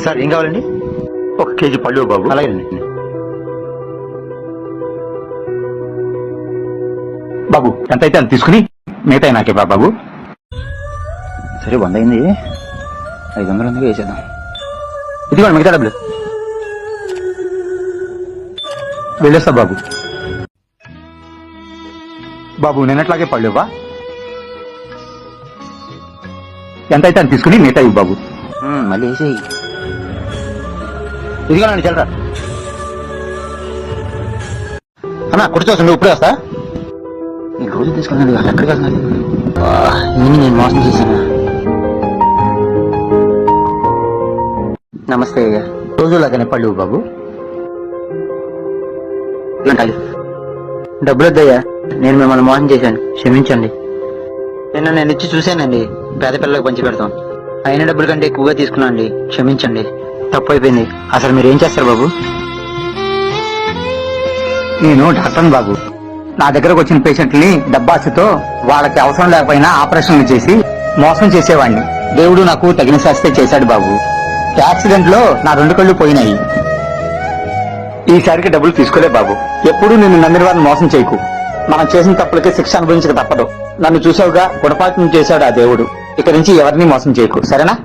Sir ఏం కావాలండి? 1 KG పళ్ళు బాబు. అలాగేనండి. బాబు ఎంత అయితే అంత తీసుకుని మిగతా నాకే బాబు. సరే 100 అయింది, 500 ఎందుకు వేసేద్దాం. ఇదిగోండి మిగతా డబ్బులు. వెళ్ళేస్తా బాబు. బాబు నిన్నట్లాగే పళ్ళు ఇవ్వా? ఎంత అయితే అంత తీసుకుని మిగతా ఇవ్వు బాబు. మళ్ళీ వేసేయి. ఇదిగోనండి చల్లరా. అన్నా కుర్చోసండి, ఇప్పుడే వస్తా. ఈ రోజు తీసుకున్నాను కదా, ఎక్కడికి వెళ్తున్నాను? ఈయన నేను మోసం చేశాను. నమస్తే అయ్యా. రోజులాగానే పళ్ళు ఇవ్వు బాబు. డబ్బులు వద్దయ్యా, నేను మిమ్మల్ని మోసం చేశాను, క్షమించండి. నిన్న నేను ఇచ్చి చూశానండి, పేద పిల్లలకు పంచి పెడతాం. అయిన డబ్బుల కంటే ఎక్కువగా తీసుకున్నాను అండి, క్షమించండి. తప్పు అయిపోయింది. అసలు మీరు ఏం చేస్తారు బాబు? నేను డాక్టర్ని బాబు. నా దగ్గరకు వచ్చిన పేషెంట్ని డబ్బాసితో వాళ్ళకి అవసరం లేకపోయినా ఆపరేషన్లు చేసి మోసం చేసేవాడిని. దేవుడు నాకు తగిన శాస్త్రే చేశాడు బాబు. యాక్సిడెంట్ లో నా 2 కళ్ళు పోయినాయి. ఈసారికి డబ్బులు తీసుకోలే బాబు. ఎప్పుడూ నిన్ను నమ్మిన వారిని మోసం చేయకు. మనం చేసిన తప్పులకి శిక్ష అనుభవించక తప్పదు. నన్ను చూసావుగా, గుణపాఠం చేశాడు ఆ దేవుడు. ఇక నుంచి ఎవరిని మోసం చేయకు, సరేనా?